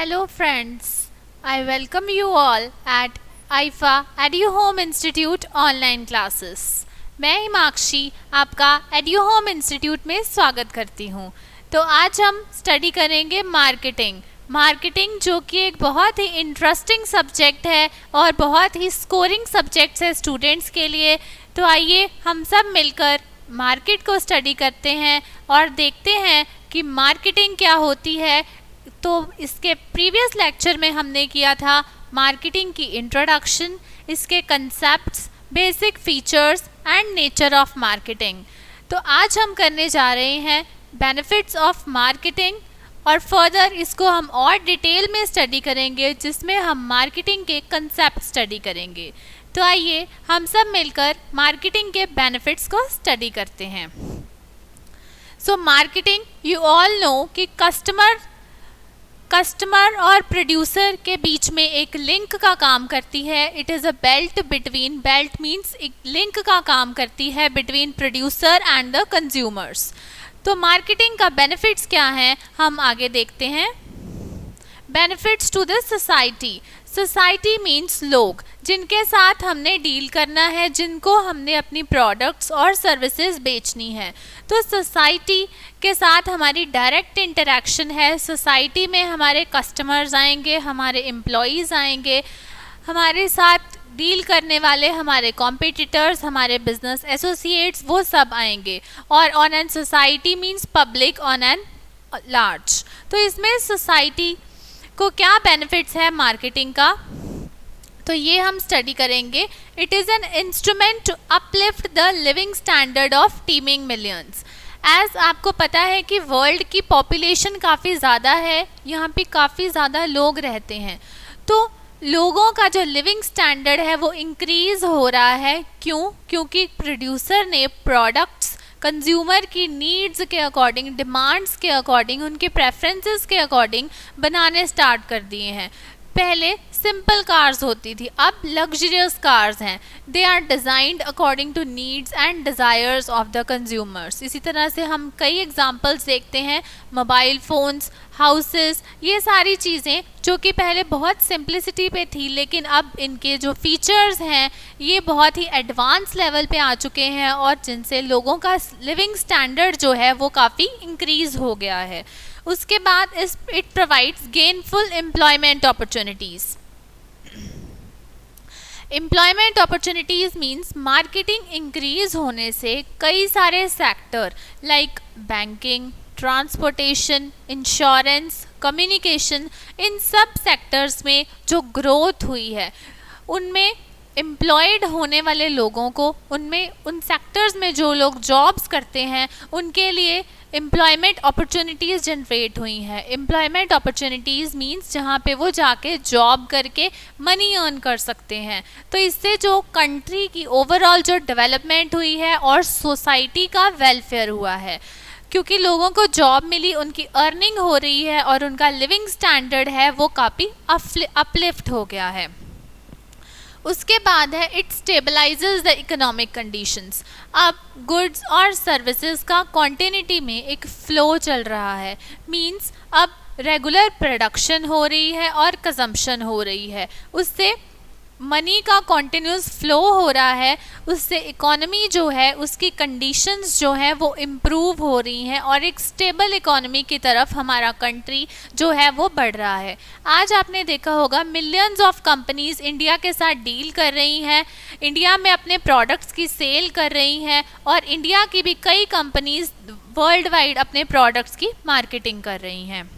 Hello friends, I welcome you all at IFA EduHome Institute online classes. मैं हिमाक्षी आपका EduHome institute में स्वागत करती हूँ। तो आज हम स्टडी करेंगे मार्केटिंग जो कि एक बहुत ही इंटरेस्टिंग सब्जेक्ट है और बहुत ही स्कोरिंग सब्जेक्ट है स्टूडेंट्स के लिए। तो आइए हम सब मिलकर मार्केट को स्टडी करते हैं और देखते हैं कि मार्केटिंग क्या होती है। तो इसके प्रीवियस लेक्चर में हमने किया था मार्केटिंग की इंट्रोडक्शन, इसके concepts, basic features and nature of marketing. तो आज हम करने जा रहे हैं बेनिफिट्स ऑफ मार्केटिंग और फर्दर इसको हम और डिटेल में स्टडी करेंगे जिसमें हम मार्केटिंग के कंसेप्ट स्टडी करेंगे। तो आइए हम सब मिलकर मार्केटिंग के बेनिफिट्स को स्टडी करते हैं। So marketing, you all know कि कस्टमर और प्रोड्यूसर के बीच में एक लिंक का काम करती है। It is a belt means एक लिंक का काम करती है between producer and the consumers. तो मार्केटिंग का बेनिफिट्स क्या हैं हम आगे देखते हैं। Benefits to the society means लोग जिनके साथ हमने डील करना है, जिनको हमने अपनी प्रोडक्ट्स और सर्विसेज बेचनी है। तो सोसाइटी के साथ हमारी डायरेक्ट इंटरेक्शन है। सोसाइटी में हमारे कस्टमर्स आएंगे, हमारे एम्प्लॉयज़ आएंगे, हमारे साथ डील करने वाले हमारे कॉम्पिटिटर्स, हमारे बिजनेस एसोसिएट्स, वो सब आएंगे। और on an society means public on an large. तो इसमें सोसाइटी को क्या बेनिफिट्स है मार्केटिंग का, तो ये हम स्टडी करेंगे। It is an instrument to uplift the living standard of teeming millions. As आपको पता है कि वर्ल्ड की पॉपुलेशन काफ़ी ज़्यादा है, यहाँ पे काफ़ी ज़्यादा लोग रहते हैं। तो लोगों का जो लिविंग स्टैंडर्ड है वो इंक्रीज़ हो रहा है। क्योंकि प्रोड्यूसर ने प्रोडक्ट्स कंज्यूमर की नीड्स के अकॉर्डिंग, डिमांड्स के अकॉर्डिंग, उनके प्रेफरेंसेस के अकॉर्डिंग बनाने स्टार्ट कर दिए हैं। पहले सिंपल कार्स होती थी, अब लग्जरियस कार्स हैं। They are designed according to needs and desires of the consumers. इसी तरह से हम कई एग्जांपल्स देखते हैं, मोबाइल फ़ोन्स, हाउसेस, ये सारी चीज़ें जो कि पहले बहुत सिंप्लिसिटी पे थी, लेकिन अब इनके जो फीचर्स हैं ये बहुत ही एडवांस लेवल पे आ चुके हैं और जिनसे लोगों का लिविंग स्टैंडर्ड जो है वो काफ़ी इंक्रीज़ हो गया है। उसके बाद it provides gainful employment opportunities. Employment opportunities means marketing increase होने से कई सारे sector like banking, transportation, insurance, communication, इन सब सेक्टर्स में जो ग्रोथ हुई है उनमें एम्प्लॉयड होने वाले लोगों को, उन सेक्टर्स में जो लोग जॉब्स करते हैं उनके लिए एम्प्लॉयमेंट अपॉर्चुनिटीज़ जनरेट हुई हैं। एम्प्लॉयमेंट अपॉर्चुनिटीज़ मीन्स जहाँ पे वो जाके जॉब करके मनी अर्न कर सकते हैं। तो इससे जो कंट्री की ओवरऑल जो डेवलपमेंट हुई है और सोसाइटी का वेलफेयर हुआ है, क्योंकि लोगों को जॉब मिली, उनकी अर्निंग हो रही है और उनका लिविंग स्टैंडर्ड है वो काफ़ी अपलिफ्ट हो गया है। उसके बाद है it stabilises the economic conditions. अब गुड्स और सर्विसेज का कॉन्टिन्यूटी में एक फ्लो चल रहा है। मींस अब रेगुलर प्रोडक्शन हो रही है और कंजम्पशन हो रही है, उससे मनी का कॉन्टिन्यूस फ्लो हो रहा है। उससे इकोनॉमी जो है उसकी कंडीशंस जो है वो इम्प्रूव हो रही हैं और एक स्टेबल इकोनॉमी की तरफ हमारा कंट्री जो है वो बढ़ रहा है। आज आपने देखा होगा मिलियंस ऑफ कंपनीज इंडिया के साथ डील कर रही हैं, इंडिया में अपने प्रोडक्ट्स की सेल कर रही हैं और इंडिया की भी कई कंपनीज वर्ल्ड वाइड अपने प्रोडक्ट्स की मार्केटिंग कर रही हैं।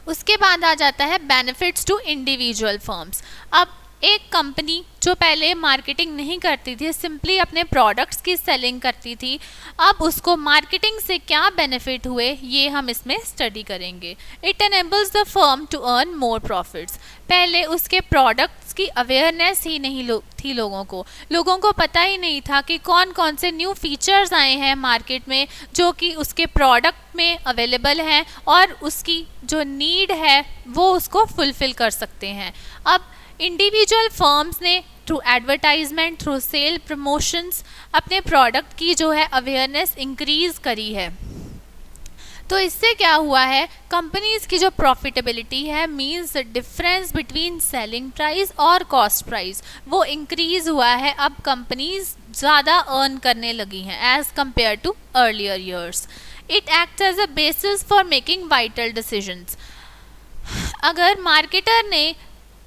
उसके बाद आ जाता है बेनिफिट्स टू इंडिविजुअल फर्म्स। अब एक कंपनी जो पहले मार्केटिंग नहीं करती थी, सिंपली अपने प्रोडक्ट्स की सेलिंग करती थी, अब उसको मार्केटिंग से क्या बेनिफिट हुए ये हम इसमें स्टडी करेंगे। It enables the firm to earn more profits. पहले उसके प्रोडक्ट्स की अवेयरनेस ही नहीं थी लोगों को पता ही नहीं था कि कौन कौन से न्यू फीचर्स आए हैं मार्केट में जो कि उसके प्रोडक्ट में अवेलेबल हैं और उसकी जो नीड है वो उसको फुलफ़िल कर सकते हैं। अब इंडिविजुअल फर्म्स ने through advertisement, through sale promotions अपने प्रोडक्ट की जो है अवेयरनेस इंक्रीज़ करी है। तो इससे क्या हुआ है, कंपनीज की जो प्रॉफिटेबिलिटी है means difference between selling price और कॉस्ट प्राइस वो इंक्रीज हुआ है। अब कंपनीज ज़्यादा अर्न करने लगी हैं as compare to earlier years. It acts as a basis for making vital decisions. अगर मार्केटर ने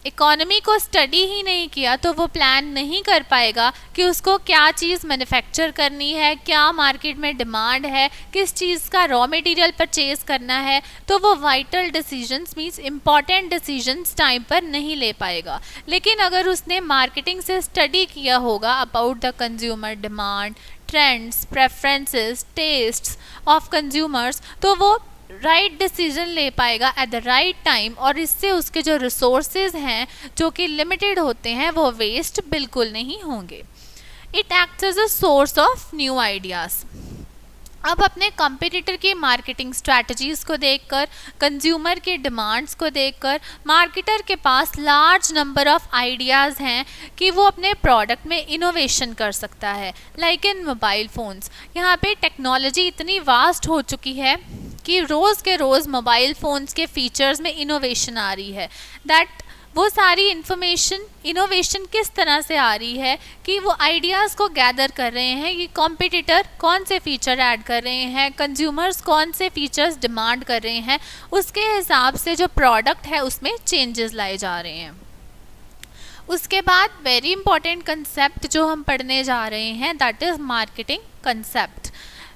इकोनॉमी को स्टडी ही नहीं किया तो वो प्लान नहीं कर पाएगा कि उसको क्या चीज़ मैन्युफैक्चर करनी है, क्या मार्केट में डिमांड है, किस चीज़ का रॉ मटेरियल परचेज करना है। तो वो vital decisions means important decisions time पर नहीं ले पाएगा। लेकिन अगर उसने मार्केटिंग से स्टडी किया होगा about the consumer demand, trends, preferences, tests of consumers, तो वो राइट डिसीजन ले पाएगा एट द राइट टाइम, और इससे उसके जो रिसोर्सेज हैं जो कि लिमिटेड होते हैं वो वेस्ट बिल्कुल नहीं होंगे। It acts as a source of new ideas. अब अपने कंपटीटर की मार्केटिंग स्ट्रैटेजीज़ को देखकर, कंज्यूमर के डिमांड्स को देखकर मार्केटर के पास लार्ज नंबर ऑफ आइडियाज़ हैं कि वो अपने प्रोडक्ट में इनोवेशन कर सकता है। लाइक इन मोबाइल फ़ोन्स, यहाँ पे टेक्नोलॉजी इतनी वास्ट हो चुकी है कि रोज़ के रोज़ मोबाइल फ़ोन्स के फीचर्स में इनोवेशन आ रही है। दैट वो सारी इनोवेशन किस तरह से आ रही है कि वो आइडियाज़ को गैदर कर रहे हैं कि कॉम्पिटिटर कौन से फीचर ऐड कर रहे हैं, कंज्यूमर्स कौन से फीचर्स डिमांड कर रहे हैं, उसके हिसाब से जो प्रोडक्ट है उसमें चेंजेस लाए जा रहे हैं। उसके बाद वेरी इंपॉर्टेंट कंसेप्ट जो हम पढ़ने जा रहे हैं that is marketing concept.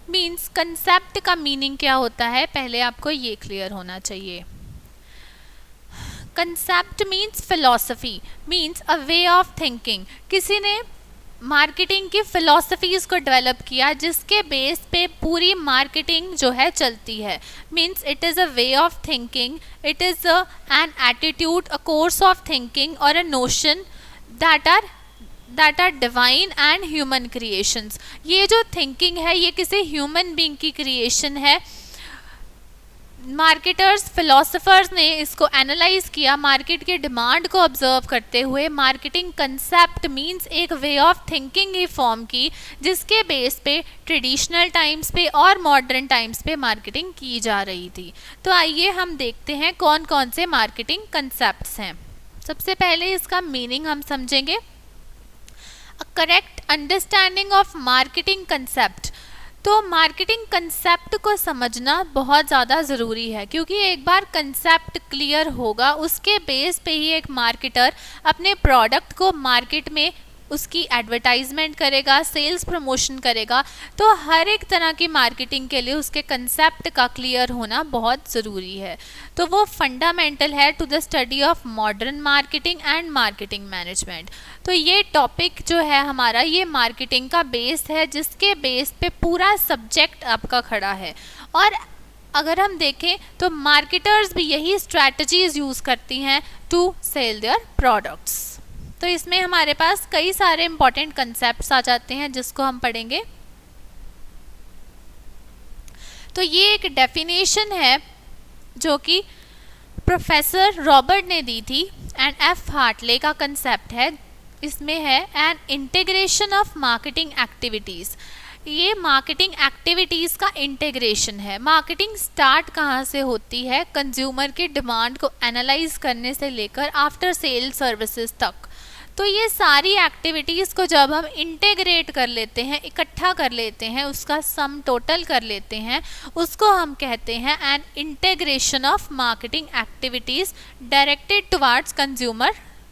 Means concept का मीनिंग क्या होता है, पहले आपको ये क्लियर होना चाहिए। Concept means philosophy, means a way of thinking. किसी ने मार्केटिंग की फिलॉसफीज़ को डेवलप किया जिसके बेस पे पूरी मार्केटिंग जो है चलती है। Means it is a way of thinking, it is an attitude, a course of thinking और a notion that are divine and human creations. ये जो थिंकिंग है ये किसी ह्यूमन बीइंग की क्रिएशन है। मार्केटर्स, फिलोसोफर्स ने इसको एनालाइज किया मार्केट के डिमांड को ऑब्जर्व करते हुए। मार्केटिंग कंसेप्ट मींस एक वे ऑफ थिंकिंग ही फॉर्म की जिसके बेस पे ट्रेडिशनल टाइम्स पे और मॉडर्न टाइम्स पे मार्केटिंग की जा रही थी। तो आइए हम देखते हैं कौन कौन से मार्केटिंग कंसेप्ट्स हैं। सबसे पहले इसका मीनिंग हम समझेंगे। A correct understanding of marketing concept. तो मार्केटिंग कंसेप्ट को समझना बहुत ज़्यादा ज़रूरी है क्योंकि एक बार कंसेप्ट क्लियर होगा उसके बेस पे ही एक मार्केटर अपने प्रोडक्ट को मार्केट में उसकी एडवर्टाइजमेंट करेगा, सेल्स प्रमोशन करेगा। तो हर एक तरह की मार्केटिंग के लिए उसके कंसेप्ट का क्लियर होना बहुत ज़रूरी है। तो वो फंडामेंटल है to the study of modern marketing and marketing management. तो ये टॉपिक जो है हमारा ये मार्केटिंग का बेस है जिसके बेस पे पूरा सब्जेक्ट आपका खड़ा है। और अगर हम देखें तो मार्केटर्स भी यही स्ट्रैटेजीज यूज़ करती हैं टू सेल देयर प्रोडक्ट्स। तो इसमें हमारे पास कई सारे इंपॉर्टेंट कंसेप्ट्स आ जाते हैं जिसको हम पढ़ेंगे। तो ये एक डेफिनेशन है जो कि प्रोफेसर रॉबर्ट ने दी थी एंड एफ हार्टले का कंसेप्ट है। इसमें है an integration of marketing activities. ये मार्केटिंग एक्टिविटीज़ का इंटीग्रेशन है। मार्केटिंग स्टार्ट कहाँ से होती है, कंज्यूमर की डिमांड को एनालाइज करने से लेकर आफ्टर सेल सर्विसेज तक। तो ये सारी एक्टिविटीज़ को जब हम इंटीग्रेट कर लेते हैं, इकट्ठा कर लेते हैं, उसका सम टोटल कर लेते हैं, उसको हम कहते हैं an integration of marketing activities directed towards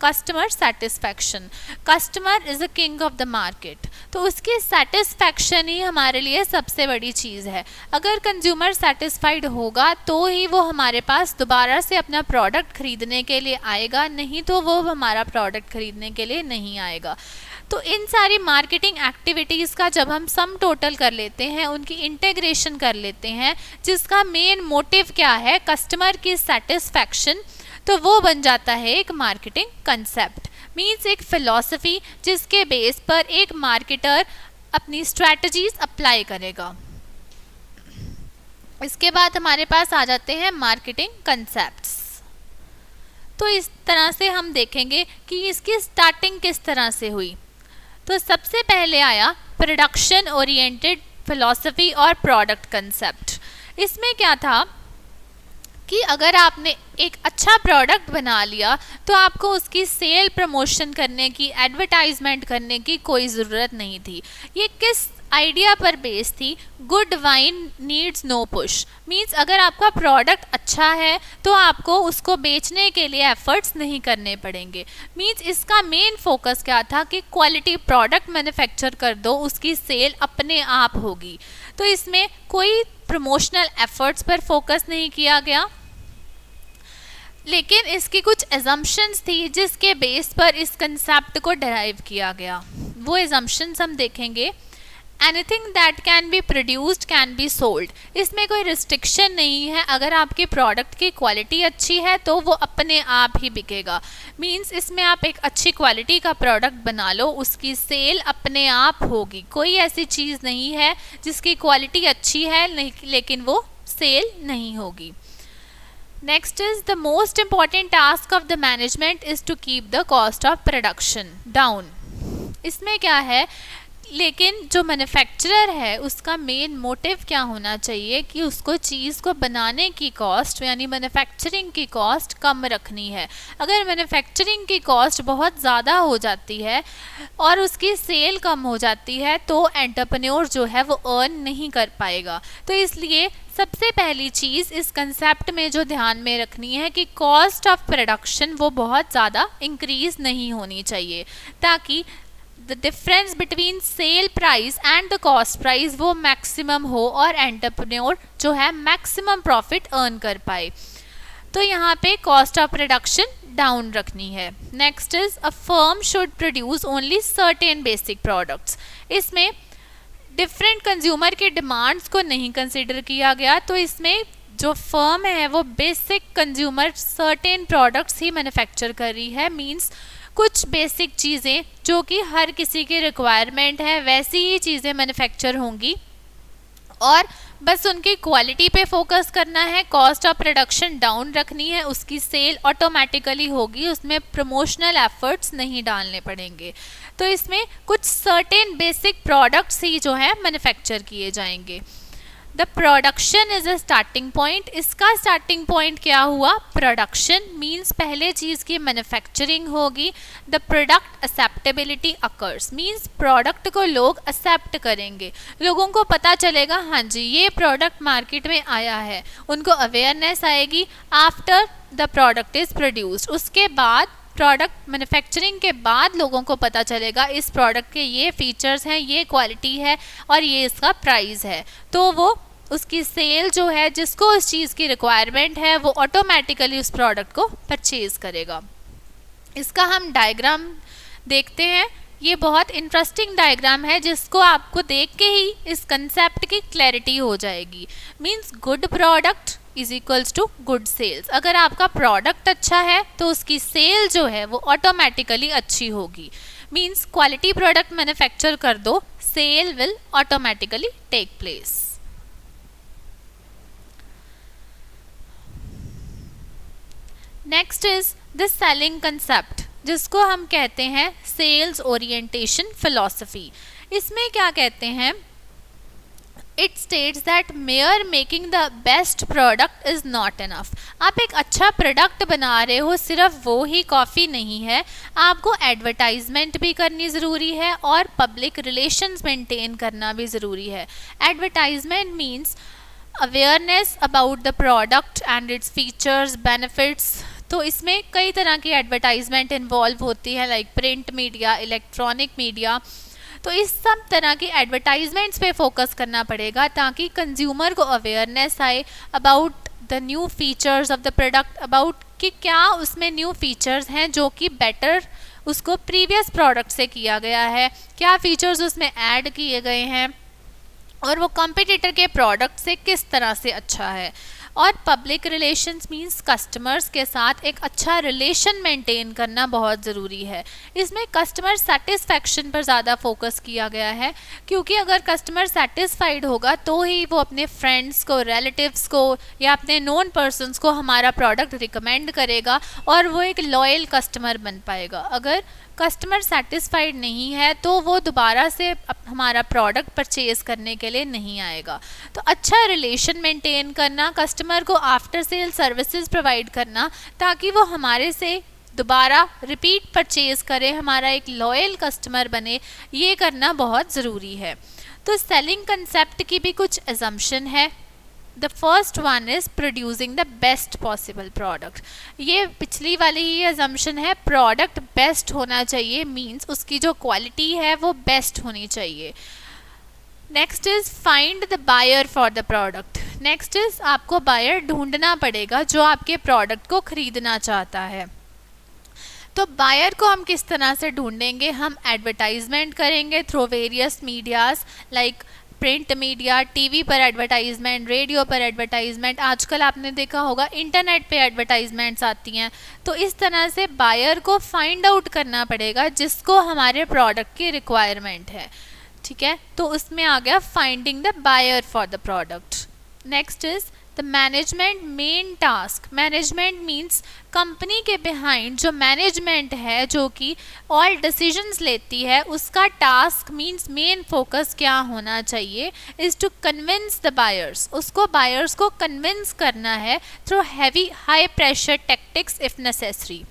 customer satisfaction. Customer is a king of the market. तो उसकी सेटिस्फैक्शन ही हमारे लिए सबसे बड़ी चीज़ है। अगर कंज्यूमर सेटिस्फाइड होगा तो ही वो हमारे पास दोबारा से अपना प्रोडक्ट खरीदने के लिए आएगा, नहीं तो वो हमारा प्रोडक्ट खरीदने के लिए नहीं आएगा। तो इन सारी मार्केटिंग एक्टिविटीज़ का जब हम सम टोटल कर लेते हैं, उनकी इंटीग्रेशन कर लेते हैं, जिसका मेन मोटिव क्या है, कस्टमर की सेटिस्फैक्शन, तो वो बन जाता है एक मार्केटिंग कंसेप्ट। मीन्स एक फिलॉसफी जिसके बेस पर एक मार्केटर अपनी स्ट्रैटेजीज अप्लाई करेगा। इसके बाद हमारे पास आ जाते हैं मार्केटिंग कंसेप्ट्स। तो इस तरह से हम देखेंगे कि इसकी स्टार्टिंग किस तरह से हुई। तो सबसे पहले आया प्रोडक्शन ओरिएंटेड फिलॉसफी और प्रोडक्ट कंसेप्ट। इसमें क्या था कि अगर आपने एक अच्छा प्रोडक्ट बना लिया तो आपको उसकी सेल प्रमोशन करने की, एडवर्टाइजमेंट करने की कोई ज़रूरत नहीं थी। ये किस आइडिया पर बेस थी? Good wine needs no push. Means अगर आपका प्रोडक्ट अच्छा है तो आपको उसको बेचने के लिए एफर्ट्स नहीं करने पड़ेंगे। मीन्स इसका मेन फोकस क्या था कि क्वालिटी प्रोडक्ट मैन्युफैक्चर कर दो, उसकी सेल अपने आप होगी। तो इसमें कोई प्रमोशनल एफर्ट्स पर फोकस नहीं किया गया, लेकिन इसकी कुछ एजम्पशंस थी जिसके बेस पर इस कंसेप्ट को डराइव किया गया। वो एजम्पशंस हम देखेंगे। Anything that can be produced can be sold. इसमें कोई रिस्ट्रिक्शन नहीं है, अगर आपके प्रोडक्ट की क्वालिटी अच्छी है तो वो अपने आप ही बिकेगा। मींस इसमें आप एक अच्छी क्वालिटी का प्रोडक्ट बना लो, उसकी सेल अपने आप होगी। कोई ऐसी चीज़ नहीं है जिसकी क्वालिटी अच्छी है लेकिन वो सेल नहीं होगी। Next is the most important task of the management is to keep the cost of production down. इसमें क्या है, लेकिन जो मैन्युफैक्चरर है उसका मेन मोटिव क्या होना चाहिए कि उसको चीज़ को बनाने की कॉस्ट यानी मैन्युफैक्चरिंग की कॉस्ट कम रखनी है। अगर मैन्युफैक्चरिंग की कॉस्ट बहुत ज़्यादा हो जाती है और उसकी सेल कम हो जाती है तो एंटरप्रेन्योर जो है वो अर्न नहीं कर पाएगा। तो इसलिए सबसे पहली चीज़ इस कंसेप्ट में जो ध्यान में रखनी है कि कॉस्ट ऑफ प्रोडक्शन वो बहुत ज़्यादा इंक्रीज़ नहीं होनी चाहिए, ताकि the difference between sale price and the cost price वो मैक्सिमम हो और एंटरप्रेन्योर जो है मैक्सिमम प्रॉफिट अर्न कर पाए। तो यहाँ पे कॉस्ट ऑफ प्रोडक्शन डाउन रखनी है। Next is a firm should produce only certain basic products. इसमें डिफरेंट कंज्यूमर के डिमांड्स को नहीं कंसिडर किया गया, तो इसमें जो फर्म है वो बेसिक कंज्यूमर सर्टेन प्रोडक्ट्स ही मैन्युफैक्चर कर रही है। मींस कुछ बेसिक चीज़ें जो कि हर किसी की रिक्वायरमेंट है वैसी ही चीज़ें मैन्युफैक्चर होंगी और बस उनकी क्वालिटी पे फोकस करना है। कॉस्ट ऑफ प्रोडक्शन डाउन रखनी है, उसकी सेल ऑटोमेटिकली होगी, उसमें प्रमोशनल एफर्ट्स नहीं डालने पड़ेंगे। तो इसमें कुछ सर्टेन बेसिक प्रोडक्ट्स ही जो है मैन्युफैक्चर किए जाएंगे। The production is a starting point. इसका स्टार्टिंग पॉइंट क्या हुआ? प्रोडक्शन मीन्स पहले चीज़ की मैन्युफैक्चरिंग होगी। The product acceptability occurs means product को लोग एक्सेप्ट करेंगे, लोगों को पता चलेगा हाँ जी ये प्रोडक्ट मार्केट में आया है, उनको अवेयरनेस आएगी after the product is produced. उसके बाद प्रोडक्ट मैन्युफैक्चरिंग के बाद लोगों को पता चलेगा इस प्रोडक्ट के ये फीचर्स हैं, ये क्वालिटी है और ये इसका प्राइस है। तो वो उसकी सेल जो है, जिसको उस चीज़ की रिक्वायरमेंट है वो ऑटोमेटिकली उस प्रोडक्ट को परचेज करेगा। इसका हम डायग्राम देखते हैं। ये बहुत इंटरेस्टिंग डायग्राम है जिसको आपको देख के ही इस कंसेप्ट की क्लैरिटी हो जाएगी। Means good product is equals to good sales. अगर आपका प्रोडक्ट अच्छा है तो उसकी सेल जो है वो ऑटोमेटिकली अच्छी होगी। मीन्स क्वालिटी प्रोडक्ट मैन्युफैक्चर कर दो, sale will automatically take place. Next is the selling concept, जिसको हम कहते हैं सेल्स ओरिएंटेशन फिलॉसफी। इसमें क्या कहते हैं? It states that mayor making the best product is not enough. आप एक अच्छा प्रोडक्ट बना रहे हो, सिर्फ वो ही काफ़ी नहीं है, आपको एडवर्टाइजमेंट भी करनी ज़रूरी है और पब्लिक रिलेशंस मेंटेन करना भी ज़रूरी है। Advertisement means awareness about the product and its features, benefits. तो इसमें कई तरह की एडवर्टाइजमेंट इन्वॉल्व होती है, like print media, electronic media. तो इस सब तरह की एडवर्टाइजमेंट्स पे फोकस करना पड़ेगा ताकि कंज्यूमर को अवेयरनेस आए about the new features of the product, about कि क्या उसमें न्यू फीचर्स हैं जो कि बेटर उसको प्रीवियस प्रोडक्ट से किया गया है, क्या फीचर्स उसमें ऐड किए गए हैं और वो कॉम्पिटिटर के प्रोडक्ट से किस तरह से अच्छा है। और पब्लिक रिलेशंस मींस कस्टमर्स के साथ एक अच्छा रिलेशन मेंटेन करना बहुत ज़रूरी है। इसमें कस्टमर सेटिस्फैक्शन पर ज़्यादा फोकस किया गया है, क्योंकि अगर कस्टमर सेटिस्फाइड होगा तो ही वो अपने फ्रेंड्स को, रिलेटिव्स को या अपने नोन पर्सन्स को हमारा प्रोडक्ट रिकमेंड करेगा और वो एक लॉयल कस्टमर बन पाएगा। अगर कस्टमर सेटिस्फाइड नहीं है तो वो दोबारा से हमारा प्रोडक्ट परचेज़ करने के लिए नहीं आएगा। तो अच्छा रिलेशन मेंटेन करना, कस्टमर को आफ्टर सेल सर्विसेज प्रोवाइड करना ताकि वो हमारे से दोबारा रिपीट परचेज़ करे, हमारा एक लॉयल कस्टमर बने, ये करना बहुत ज़रूरी है। तो सेलिंग कंसेप्ट की भी कुछ एजम्पशन है। The first one is producing the best possible product. ये पिछली वाली ही एजम्पशन है, प्रोडक्ट बेस्ट होना चाहिए, मीन्स उसकी जो क्वालिटी है वो बेस्ट होनी चाहिए। Next is find the buyer for the product. Next is आपको बायर ढूंढना पड़ेगा जो आपके प्रोडक्ट को ख़रीदना चाहता है। तो बायर को हम किस तरह से ढूंढेंगे? हम एडवर्टाइजमेंट करेंगे through various medias like print media, TV पर एडवर्टाइजमेंट, रेडियो पर एडवर्टाइजमेंट, आजकल आपने देखा होगा इंटरनेट पे एडवर्टाइजमेंट्स आती हैं। तो इस तरह से बायर को फाइंड आउट करना पड़ेगा जिसको हमारे प्रोडक्ट की रिक्वायरमेंट है। ठीक है, तो उसमें आ गया finding the buyer for the product. Next is the management main task. Management means company के बिहाइंड जो मैनेजमेंट है जो कि ऑल डिसीजंस लेती है, उसका टास्क मीन्स मेन फोकस क्या होना चाहिए is to convince the buyers. उसको बायर्स को कन्विंस करना है through heavy high pressure tactics if necessary.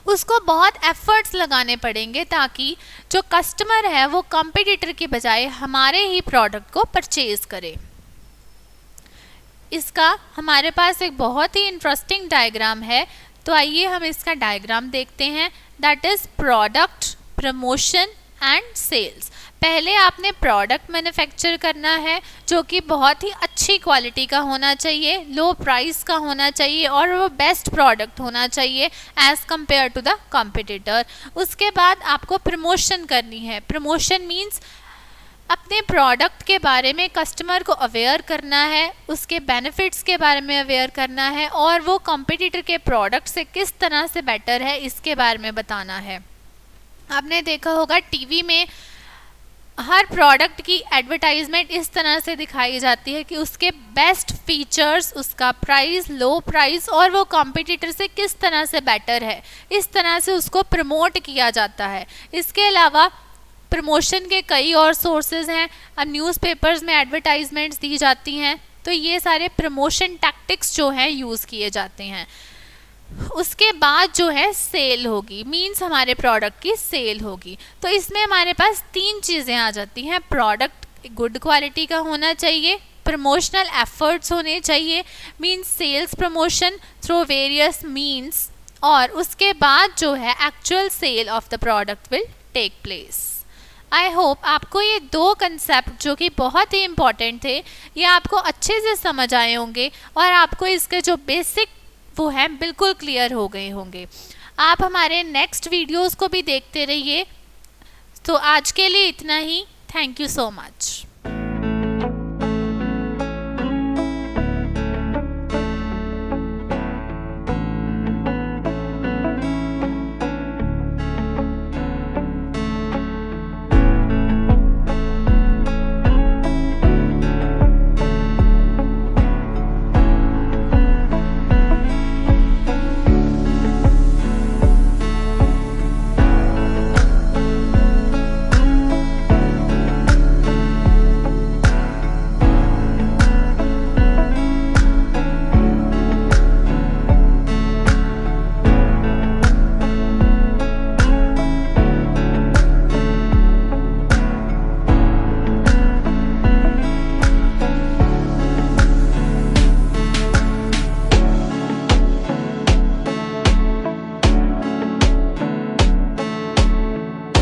उसको बहुत एफर्ट्स लगाने पड़ेंगे ताकि जो कस्टमर है वो कंपटीटर के बजाय हमारे ही प्रोडक्ट को परचेज़ करे। इसका हमारे पास एक बहुत ही इंटरेस्टिंग डायग्राम है, तो आइए हम इसका डायग्राम देखते हैं। That is product, promotion and sales. पहले आपने प्रोडक्ट मैन्युफैक्चर करना है जो कि बहुत ही अच्छी क्वालिटी का होना चाहिए, लो प्राइस का होना चाहिए और वो बेस्ट प्रोडक्ट होना चाहिए as compare to the competitor. उसके बाद आपको प्रमोशन करनी है। प्रमोशन मीन्स अपने प्रोडक्ट के बारे में कस्टमर को अवेयर करना है, उसके बेनिफिट्स के बारे में अवेयर करना है और वो कॉम्पिटिटर के प्रोडक्ट से किस तरह से बेटर है इसके बारे में बताना है। आपने देखा होगा टीवी में हर प्रोडक्ट की एडवर्टाइजमेंट इस तरह से दिखाई जाती है कि उसके बेस्ट फीचर्स, उसका प्राइस, लो प्राइस और वो कॉम्पिटिटर से किस तरह से बेटर है, इस तरह से उसको प्रमोट किया जाता है। इसके अलावा प्रमोशन के कई और सोर्सेज हैं। अब न्यूज़पेपर्स में एडवर्टाइजमेंट्स दी जाती हैं, तो ये सारे प्रमोशन टैक्टिक्स जो हैं यूज़ किए जाते हैं। उसके बाद जो है सेल होगी, मींस हमारे प्रोडक्ट की सेल होगी। तो इसमें हमारे पास 3 चीज़ें आ जाती हैं। प्रोडक्ट गुड क्वालिटी का होना चाहिए, प्रमोशनल एफर्ट्स होने चाहिए means sales promotion through various means, और उसके बाद जो है actual sale of the product will take place. I hope आपको ये 2 कंसेप्ट जो कि बहुत ही इम्पॉर्टेंट थे ये आपको अच्छे से समझ आए होंगे और आपको इसके जो बेसिक वो हैं बिल्कुल क्लियर हो गए होंगे। आप हमारे नेक्स्ट वीडियोस को भी देखते रहिए। तो आज के लिए इतना ही। Thank you so much.